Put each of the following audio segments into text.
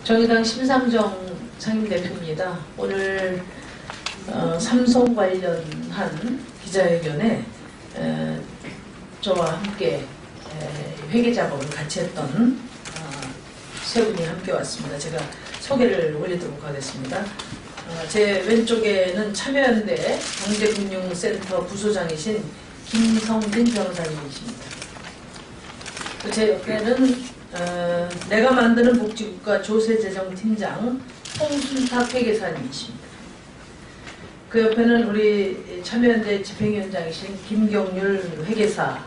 정의당 심상정 상임대표입니다. 오늘 삼성 관련한 기자회견에 저와 함께 회계 작업을 같이 했던 세 분이 함께 왔습니다. 제가 소개를 올리도록 하겠습니다. 제 왼쪽에는 참여연대 경제금융센터 부소장이신 김성진 변호사님이십니다. 제 옆에는 내가 만드는 복지국가 조세재정팀장 홍순탁 회계사님이십니다. 그 옆에는 우리 참여연대 집행위원장이신 김경률 회계사십니다.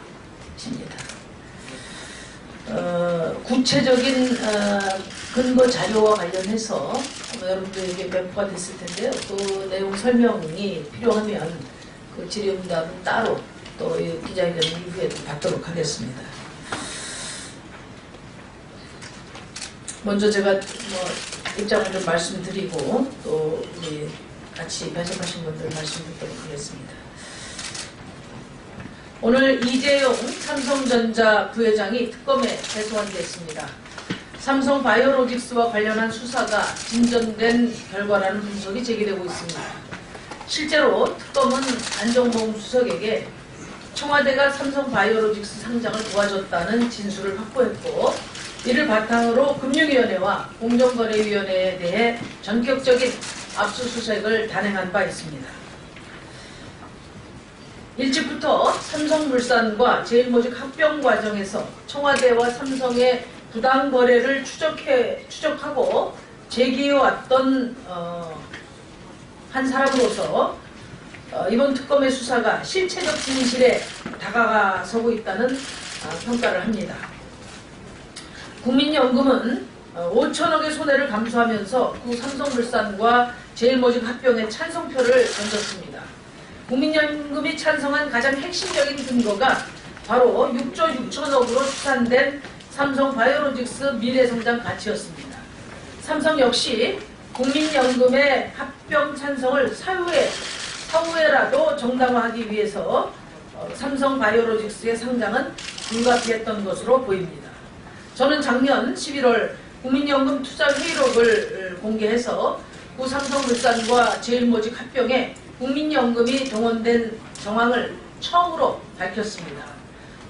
구체적인 근거 자료와 관련해서 여러분들에게 배포가 됐을 텐데요. 또 내용 설명이 필요하면 그 질의응답은 따로 또 기자회견 이후에 받도록 하겠습니다. 먼저 제가 입장을 좀 말씀드리고 또 우리 같이 배석하신 분들 말씀 듣도록 하겠습니다. 오늘 이재용 삼성전자 부회장이 특검에 배소환됐습니다. 삼성바이오로직스와 관련한 수사가 진전된 결과라는 분석이 제기되고 있습니다. 실제로 특검은 안정범 수석에게 청와대가 삼성바이오로직스 상장을 도와줬다는 진술을 확보했고, 이를 바탕으로 금융위원회와 공정거래위원회에 대해 전격적인 압수수색을 단행한 바 있습니다. 일찍부터 삼성물산과 제일모직 합병 과정에서 청와대와 삼성의 부당 거래를 추적하고 제기해왔던 한 사람으로서 이번 특검의 수사가 실체적 진실에 다가서고 있다는 평가를 합니다. 국민연금은 5천억의 손해를 감수하면서 구 삼성물산과 제일모직 합병에 찬성표를 던졌습니다. 국민연금이 찬성한 가장 핵심적인 근거가 바로 6조 6천억으로 추산된 삼성바이오로직스 미래성장 가치였습니다. 삼성 역시 국민연금의 합병 찬성을 사후에라도 정당화하기 위해서 삼성바이오로직스의 상장은 불가피했던 것으로 보입니다. 저는 작년 11월 국민연금 투자회의록을 공개해서 구 삼성물산과 제일모직 합병에 국민연금이 동원된 정황을 처음으로 밝혔습니다.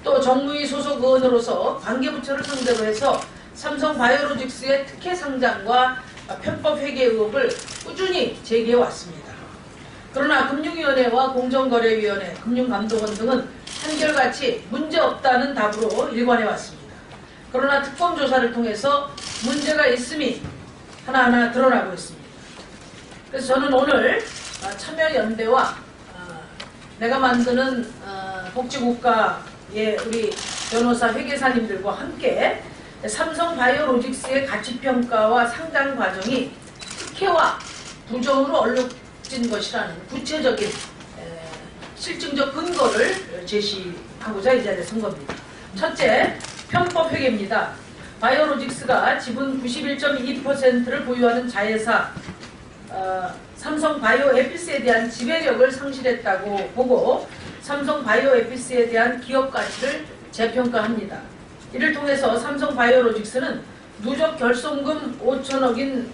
또 정무위 소속 의원으로서 관계부처를 상대로 해서 삼성바이오로직스의 특혜 상장과 편법 회계 의혹을 꾸준히 제기해왔습니다. 그러나 금융위원회와 공정거래위원회, 금융감독원 등은 한결같이 문제없다는 답으로 일관해왔습니다. 그러나 특검 조사를 통해서 문제가 있음이 하나하나 드러나고 있습니다. 그래서 저는 오늘 참여연대와 내가 만드는 복지국가의 우리 변호사 회계사님들과 함께 삼성바이오로직스의 가치평가와 상장 과정이 특혜와 부정으로 얼룩진 것이라는 구체적인 실증적 근거를 제시하고자 이 자리에 선 겁니다. 첫째, 편법 회계입니다. 바이오로직스가 지분 91.2%를 보유하는 자회사 삼성바이오에피스에 대한 지배력을 상실했다고 보고 삼성바이오에피스에 대한 기업 가치를 재평가합니다. 이를 통해서 삼성바이오로직스는 누적 결손금 5천억인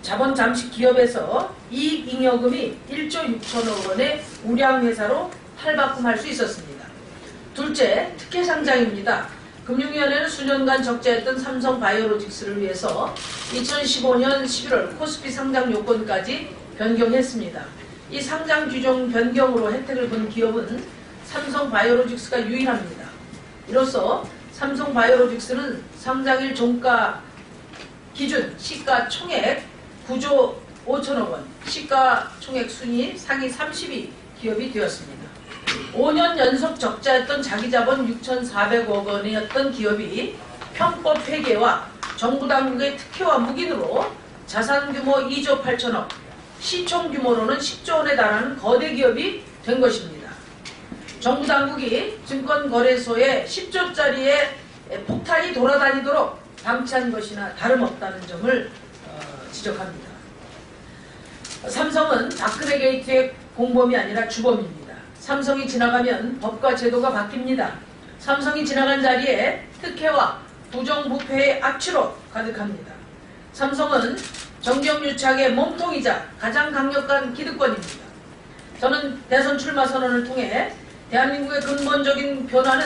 자본 잠식 기업에서 이익 잉여금이 1조 6천억 원의 우량회사로 탈바꿈할 수 있었습니다. 둘째, 특혜 상장입니다. 금융위원회는 수년간 적재했던 삼성바이오로직스를 위해서 2015년 11월 코스피 상장 요건까지 변경했습니다. 이 상장 규정 변경으로 혜택을 본 기업은 삼성바이오로직스가 유일합니다. 이로써 삼성바이오로직스는 상장일 종가 기준 시가 총액 9조 5천억 원, 시가 총액 순위 상위 30위 기업이 되었습니다. 5년 연속 적자였던 자기자본 6,400억 원이었던 기업이 편법 회계와 정부 당국의 특혜와 묵인으로 자산 규모 2조 8천억, 시총 규모로는 10조 원에 달하는 거대 기업이 된 것입니다. 정부 당국이 증권거래소에 10조짜리의 폭탄이 돌아다니도록 방치한 것이나 다름없다는 점을 지적합니다. 삼성은 박근혜 게이트의 공범이 아니라 주범입니다. 삼성이 지나가면 법과 제도가 바뀝니다. 삼성이 지나간 자리에 특혜와 부정부패의 악취로 가득합니다. 삼성은 정경유착의 몸통이자 가장 강력한 기득권입니다. 저는 대선 출마 선언을 통해 대한민국의 근본적인 변화는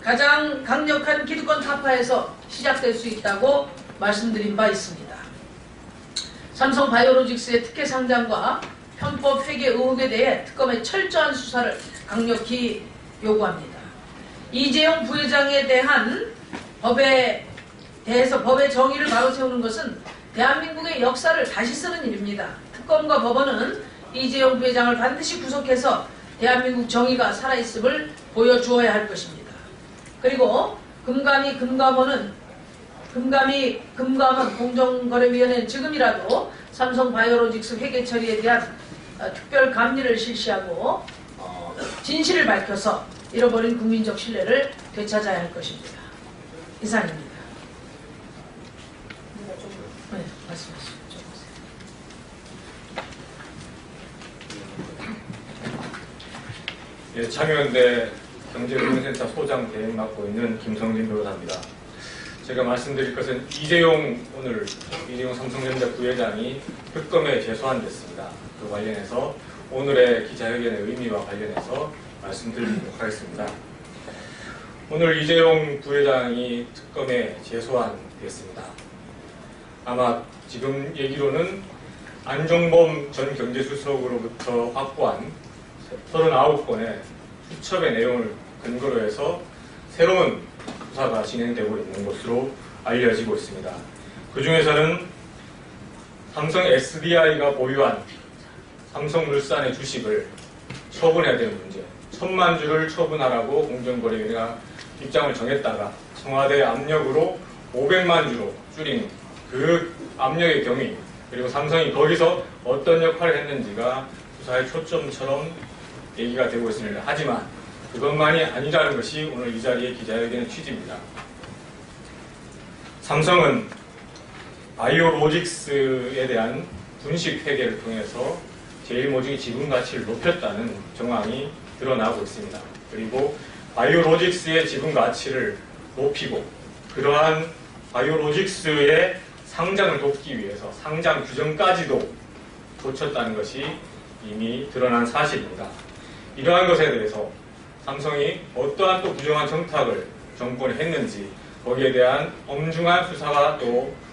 가장 강력한 기득권 타파에서 시작될 수 있다고 말씀드린 바 있습니다. 삼성바이오로직스의 특혜 상장과 편법 회계 의혹에 대해 특검의 철저한 수사를 강력히 요구합니다. 이재용 부회장에 대한 법의 정의를 바로 세우는 것은 대한민국의 역사를 다시 쓰는 일입니다. 특검과 법원은 이재용 부회장을 반드시 구속해서 대한민국 정의가 살아있음을 보여주어야 할 것입니다. 그리고 금감원 공정거래위원회는 지금이라도 삼성바이오로직스 회계 처리에 대한 특별 감리를 실시하고 진실을 밝혀서 잃어버린 국민적 신뢰를 되찾아야 할 것입니다. 이상입니다. 네, 말씀하시죠. 예, 참여연대 경제금융센터 소장 대행 맡고 있는 김성진 변호사입니다. 제가 말씀드릴 것은 이재용 삼성전자 부회장이 특검에 재소환됐습니다. 그 관련해서 오늘의 기자회견의 의미와 관련해서 말씀드리도록 하겠습니다. 오늘 이재용 부회장이 특검에 재소환됐습니다. 아마 지금 얘기로는 안종범 전 경제수석으로부터 확보한 39건의 수첩의 내용을 근거로 해서 새로운 수사가 진행되고 있는 것으로 알려지고 있습니다. 그 중에서는 삼성 SDI가 보유한 삼성물산의 주식을 처분해야 되는 문제, 1,000만 주를 처분하라고 공정거래위원회가 입장을 정했다가 청와대 압력으로 500만 주로 줄인 그 압력의 경위, 그리고 삼성이 거기서 어떤 역할을 했는지가 수사의 초점처럼 얘기가 되고 있습니다. 하지만 그것만이 아니라는 것이 오늘 이 자리의 기자회견의 취지입니다. 삼성은 바이오로직스에 대한 분식 회계를 통해서 제일모직의 지분 가치를 높였다는 정황이 드러나고 있습니다. 그리고 바이오로직스의 지분 가치를 높이고 그러한 바이오로직스의 상장을 돕기 위해서 상장 규정까지도 고쳤다는 것이 이미 드러난 사실입니다. 이러한 것에 대해서 삼성이 어떠한 또 부정한 청탁을 정권에 했는지 거기에 대한 엄중한 수사가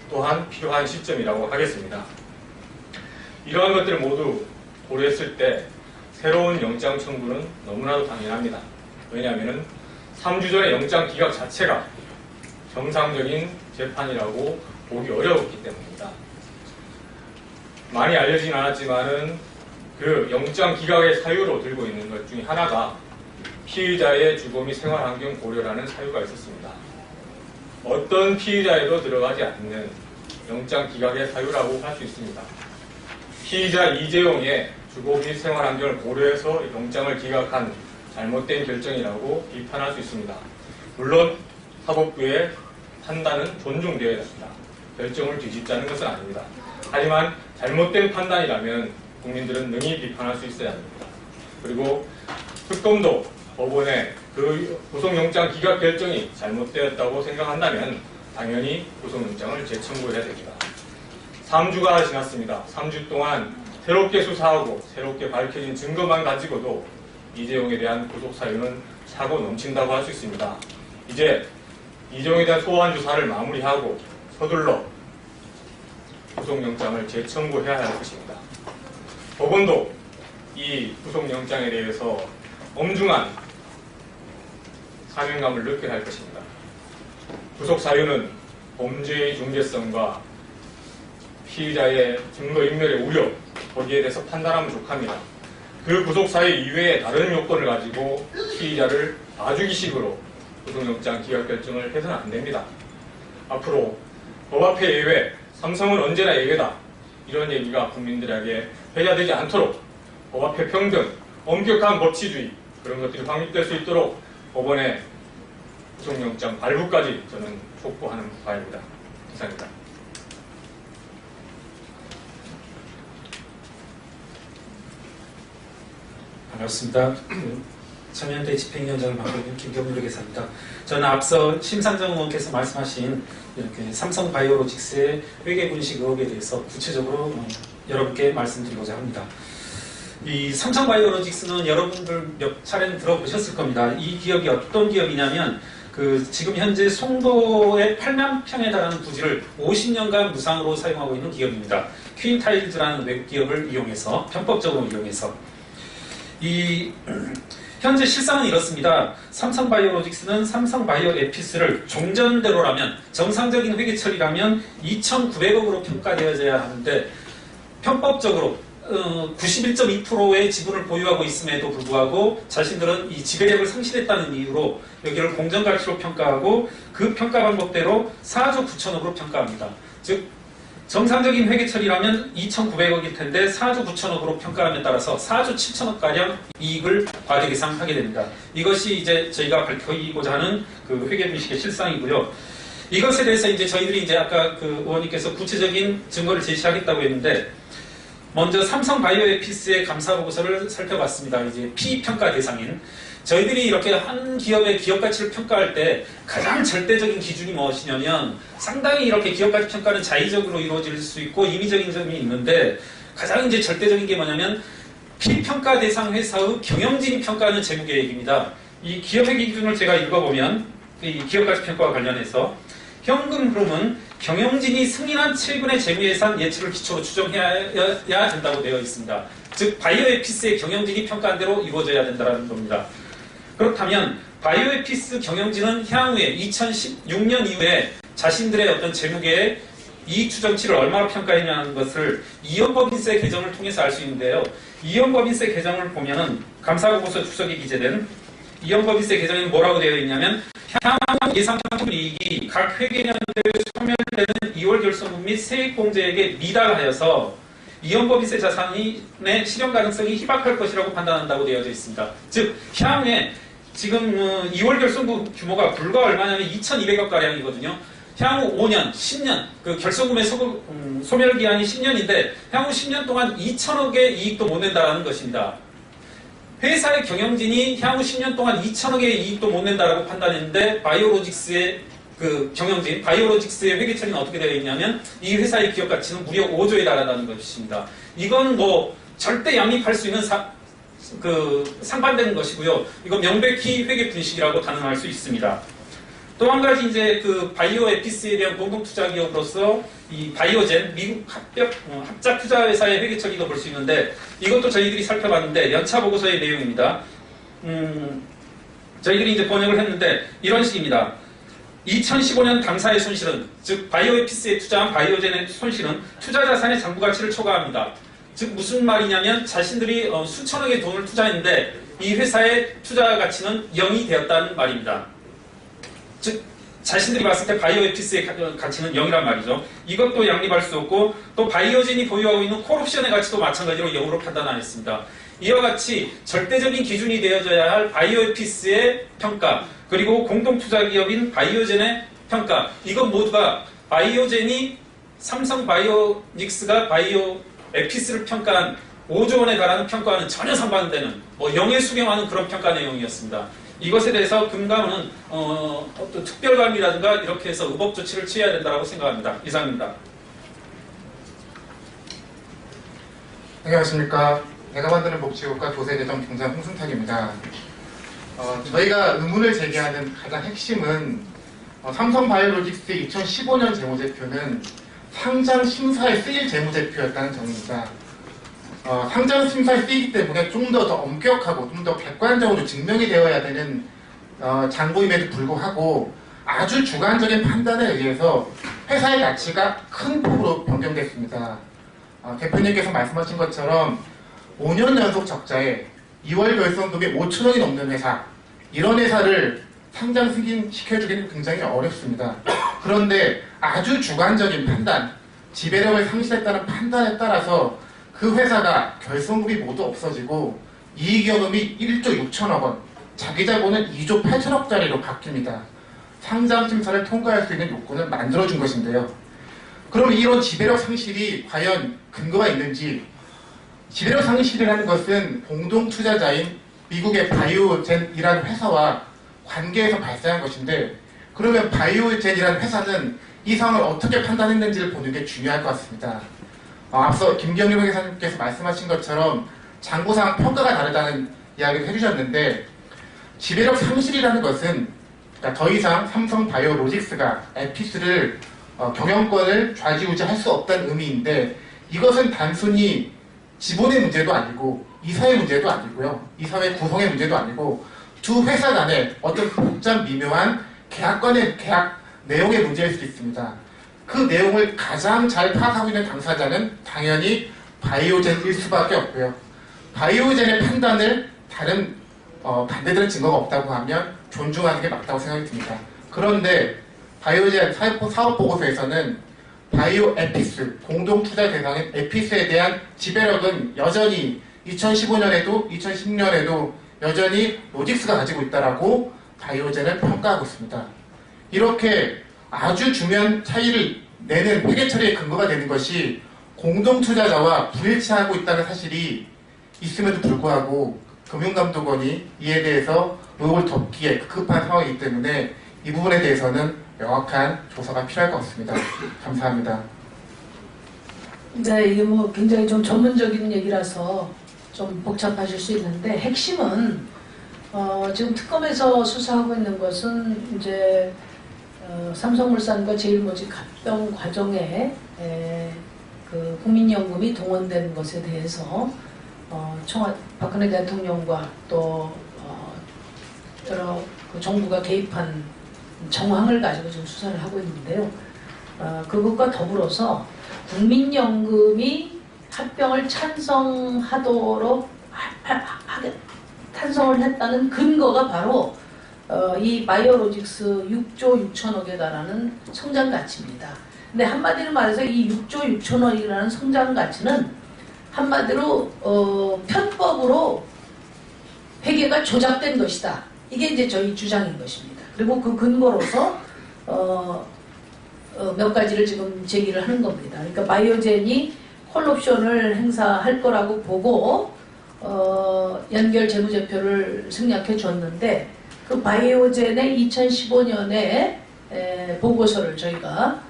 또한 필요한 시점이라고 하겠습니다. 이러한 것들을 모두 고려했을 때 새로운 영장 청구는 너무나도 당연합니다. 왜냐하면 3주 전에 영장 기각 자체가 정상적인 재판이라고 보기 어려웠기 때문입니다. 많이 알려지진 않았지만은 그 영장 기각의 사유로 들고 있는 것 중에 하나가 피의자의 주거 및 생활환경 고려라는 사유가 있었습니다. 어떤 피의자에도 들어가지 않는 영장 기각의 사유라고 할 수 있습니다. 피의자 이재용의 주거 및 생활환경을 고려해서 영장을 기각한 잘못된 결정이라고 비판할 수 있습니다. 물론 사법부의 판단은 존중되어야 합니다. 결정을 뒤집자는 것은 아닙니다. 하지만 잘못된 판단이라면 국민들은 능히 비판할 수 있어야 합니다. 그리고 특검도 법원의 그 구속영장 기각 결정이 잘못되었다고 생각한다면 당연히 구속영장을 재청구해야 됩니다. 3주가 지났습니다. 3주 동안 새롭게 수사하고 새롭게 밝혀진 증거만 가지고도 이재용에 대한 구속 사유는 차고 넘친다고 할 수 있습니다. 이제 이재용에 대한 소환 조사를 마무리하고 서둘러 구속영장을 재청구해야 할 것입니다. 법원도 이 구속영장에 대해서 엄중한 사명감을 느껴야 할 것입니다. 구속 사유는 범죄의 중대성과 피의자의 증거인멸의 우려, 거기에 대해서 판단하면 족합니다. 그 구속 사유 이외에 다른 요건을 가지고 피의자를 봐주기식으로 구속영장 기각 결정을 해서는 안 됩니다. 앞으로 법 앞에 예외, 삼성은 언제나 예외다, 이런 얘기가 국민들에게 회자되지 않도록 법 앞에 평등, 엄격한 법치주의, 그런 것들이 확립될 수 있도록 법원의 구속영장 발부까지 저는 촉구하는 바입니다. 이상입니다. 반갑습니다. 전현대 집행위원장을 맡고 있는 김경률 회계사입니다. 저는 앞서 심상정 의원께서 말씀하신 이렇게 삼성바이오로직스의 회계분식 의혹에 대해서 구체적으로 여러분께 말씀드리고자 합니다. 이 삼성바이오로직스는 여러분들 몇 차례는 들어보셨을 겁니다. 이 기업이 어떤 기업이냐면 지금 현재 송도의 8만 평에 달하는 부지를 50년간 무상으로 사용하고 있는 기업입니다. 퀸타일즈라는 외국 기업을 이용해서 편법적으로 이용해서 현재 실상은 이렇습니다. 삼성바이오로직스는 삼성바이오에피스를 종전대로라면 정상적인 회계 처리라면 2,900억으로 평가되어져야 하는데 편법적으로 91.2%의 지분을 보유하고 있음에도 불구하고 자신들은 이 지배력을 상실했다는 이유로 여기를 공정가치로 평가하고 그 평가 방법대로 4조 9천억으로 평가합니다. 즉 정상적인 회계 처리라면 2,900억일 텐데 4조 9천억으로 평가함에 따라서 4조 7천억가량 이익을 과대계상하게 됩니다. 이것이 이제 저희가 밝히고자 하는 그 회계분식의 실상이고요. 이것에 대해서 이제 저희들이 이제 아까 그 의원님께서 구체적인 증거를 제시하겠다고 했는데 먼저 삼성바이오에피스의 감사보고서를 살펴봤습니다. 이제 피평가 대상인 저희들이 이렇게 한 기업의 기업 가치를 평가할 때 가장 절대적인 기준이 무엇이냐면 상당히 이렇게 기업 가치 평가는 자의적으로 이루어질 수 있고 임의적인 점이 있는데 가장 이제 절대적인 게 뭐냐면 피평가 대상 회사의 경영진이 평가하는 재무계획입니다. 이 기업회계 기준을 제가 읽어보면 이 기업 가치 평가와 관련해서 현금 흐름은 경영진이 승인한 최근의 재무예산 예측을 기초로 추정해야 된다고 되어 있습니다. 즉 바이오에피스의 경영진이 평가한 대로 이루어져야 된다는 겁니다. 그렇다면 바이오에피스 경영진은 향후에 2016년 이후에 자신들의 어떤 재무계의 이익 추정치를 얼마나 평가했냐는 것을 이연법인세 개정을 통해서 알 수 있는데요. 이연법인세 개정을 보면은 감사보고서 주석에 기재된 이연법인세 개정에는 뭐라고 되어 있냐면 향후 예상 이익이 각 회계연도에 소멸되는 2월 결손금 및 세액공제액에 미달하여서 이연법인세 자산의 실현 가능성이 희박할 것이라고 판단한다고 되어져 있습니다. 즉 향후에 지금 2월 결손금 규모가 불과 얼마냐면 2,200억 가량이거든요. 향후 5년, 10년, 그 결손금의 소멸 기한이 10년인데 향후 10년 동안 2천억의 이익도 못 낸다라는 것입니다. 회사의 경영진이 향후 10년 동안 2천억의 이익도 못 낸다라고 판단했는데 바이오로직스의 그 경영진, 바이오로직스의 회계 처리는 어떻게 되어 있냐면 이 회사의 기업 가치는 무려 5조에 달한다는 것입니다. 이건 뭐 절대 양립할 수 있는 상반되는 것이고요. 이건 명백히 회계 분식이라고 단언할 수 있습니다. 또 한 가지 이제 그 바이오에피스에 대한 공동투자 기업으로서 이 바이오젠 미국 합작 투자 회사의 회계 처리도 볼 수 있는데 이것도 저희들이 살펴봤는데 연차 보고서의 내용입니다. 저희들이 이제 번역을 했는데 이런 식입니다. 2015년 당사의 손실은 즉 바이오에피스에 투자한 바이오젠의 손실은 투자 자산의 장부 가치를 초과합니다. 즉 무슨 말이냐면 자신들이 수천억의 돈을 투자했는데 이 회사의 투자 가치는 0이 되었다는 말입니다. 즉 자신들이 봤을 때 바이오에피스의 가치는 0이란 말이죠. 이것도 양립할 수 없고 또 바이오젠이 보유하고 있는 콜옵션의 가치도 마찬가지로 0으로 판단하였습니다. 이와 같이 절대적인 기준이 되어져야 할 바이오에피스의 평가 그리고 공동투자기업인 바이오젠의 평가 이것 모두가 바이오젠이 삼성바이오닉스가 바이오에피스를 평가한 5조 원에 달하는 평가와는 전혀 상반되는 영에 수경하는 그런 평가 내용이었습니다. 이것에 대해서 금감원은 어떤 특별감이라든가 이렇게 해서 의법 조치를 취해야 된다고 생각합니다. 이상입니다. 안녕하십니까. 내가 만드는 복지국가 조세대전 경장 홍승탁입니다. 저희가 의문을 제기하는 가장 핵심은 삼성바이오로직스의 2015년 재무제표는 상장 심사에 쓰일 재무제표였다는 점입니다. 상장 심사에 쓰이기 때문에 좀 더 엄격하고 좀 더 객관적으로 증명이 되어야 되는 장부임에도 불구하고 아주 주관적인 판단에 의해서 회사의 가치가 큰 폭으로 변경됐습니다. 대표님께서 말씀하신 것처럼 5년 연속 적자에 2월 결손금이 5천억이 넘는 회사 이런 회사를 상장 승인시켜주기는 굉장히 어렵습니다. 그런데 아주 주관적인 판단, 지배력을 상실했다는 판단에 따라서 그 회사가 결손금이 모두 없어지고 이익여금이 1조 6천억 원, 자기자본은 2조 8천억짜리로 바뀝니다. 상장심사를 통과할 수 있는 요건을 만들어준 것인데요. 그럼 이런 지배력 상실이 과연 근거가 있는지 지배력 상실이라는 것은 공동투자자인 미국의 바이오젠이라는 회사와 관계에서 발생한 것인데, 그러면 바이오젠이라는 회사는 이 상황을 어떻게 판단했는지를 보는 게 중요할 것 같습니다. 앞서 김경림 회계사님께서 말씀하신 것처럼 장부상 평가가 다르다는 이야기를 해주셨는데, 지배력 상실이라는 것은 그러니까 더 이상 삼성바이오로직스가 에피스를 경영권을 좌지우지할 수 없다는 의미인데, 이것은 단순히 지분의 문제도 아니고 이사의 문제도 아니고요, 이사회 구성의 문제도 아니고 두 회사 간의 어떤 복잡 미묘한 계약권의 계약 내용의 문제일 수도 있습니다. 그 내용을 가장 잘 파악하고 있는 당사자는 당연히 바이오젠일 수밖에 없고요. 바이오젠의 판단을 다른 반대되는 증거가 없다고 하면 존중하는 게 맞다고 생각이 듭니다. 그런데 바이오젠 사업보고서에서는 바이오 에피스, 공동투자 대상인 에피스에 대한 지배력은 여전히 2015년에도 2010년에도 여전히 로직스가 가지고 있다라고 바이오젠을 평가하고 있습니다. 이렇게 아주 중요한 차이를 내는 회계처리의 근거가 되는 것이 공동투자자와 불일치하고 있다는 사실이 있음에도 불구하고 금융감독원이 이에 대해서 의혹을 덮기에 급급한 상황이기 때문에 이 부분에 대해서는 명확한 조사가 필요할 것 같습니다. 감사합니다. 네, 이게 뭐 굉장히 좀 전문적인 얘기라서 좀 복잡하실 수 있는데, 핵심은 지금 특검에서 수사하고 있는 것은 이제 삼성물산과 제일모직 합병 과정에 그 국민연금이 동원된 것에 대해서 박근혜 대통령과 또 여러 그 정부가 개입한 정황을 가지고 지금 수사를 하고 있는데요. 그것과 더불어서 국민연금이 합병을 찬성하도록 찬성을 했다는 근거가 바로 이 바이오로직스 6조 6천억에 달하는 성장 가치입니다. 근데 한마디로 말해서 이 6조 6천억이라는 성장 가치는 한마디로 편법으로 회계가 조작된 것이다. 이게 이제 저희 주장인 것입니다. 그리고 그 근거로서 몇 가지를 지금 제기를 하는 겁니다. 그러니까 바이오젠이 콜옵션을 행사할 거라고 보고 연결 재무제표를 생략해 줬는데, 그 바이오젠의 2015년에 보고서를 저희가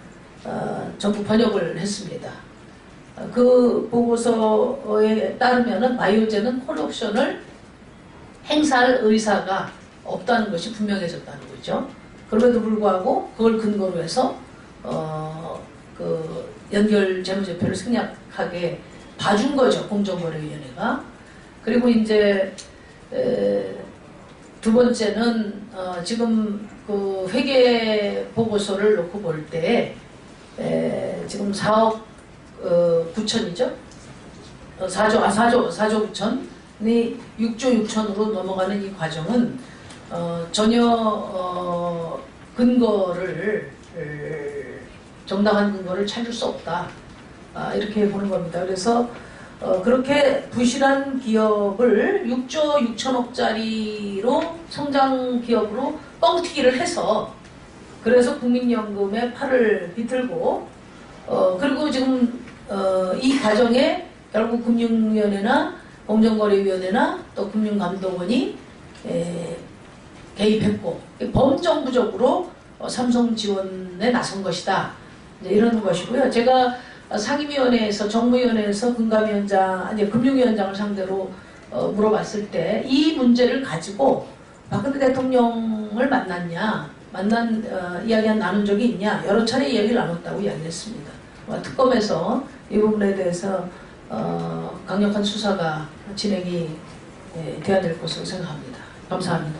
전부 번역을 했습니다. 그 보고서에 따르면은 바이오젠은 콜옵션을 행사할 의사가 없다는 것이 분명해졌다는 거죠. 그럼에도 불구하고 그걸 근거로 해서 그 연결 재무제표를 생략하게 봐준 거죠, 공정거래위원회가. 그리고 이제 두 번째는 지금 그 회계 보고서를 놓고 볼 때 지금 4억 9천이죠? 4조 9천이 6조 6천으로 넘어가는 이 과정은 전혀 근거를 정당한 근거를 찾을 수 없다, 이렇게 보는 겁니다. 그래서 그렇게 부실한 기업을 6조 6천억짜리로 성장 기업으로 뻥튀기를 해서, 그래서 국민연금에 팔을 비틀고 그리고 지금 이 과정에 결국 금융위원회나 공정거래위원회나 또 금융감독원이 개입했고 범정부적으로 삼성 지원에 나선 것이다, 이제 이런 것이고요. 제가 상임위원회에서 정무위원회에서 금융위원장을 상대로 물어봤을 때 이 문제를 가지고 박근혜 대통령을 이야기 나눈 적이 있냐, 여러 차례 이야기를 나눴다고 이야기했습니다. 특검에서 이 부분에 대해서 강력한 수사가 진행이 돼야 될 것으로 생각합니다. 감사합니다.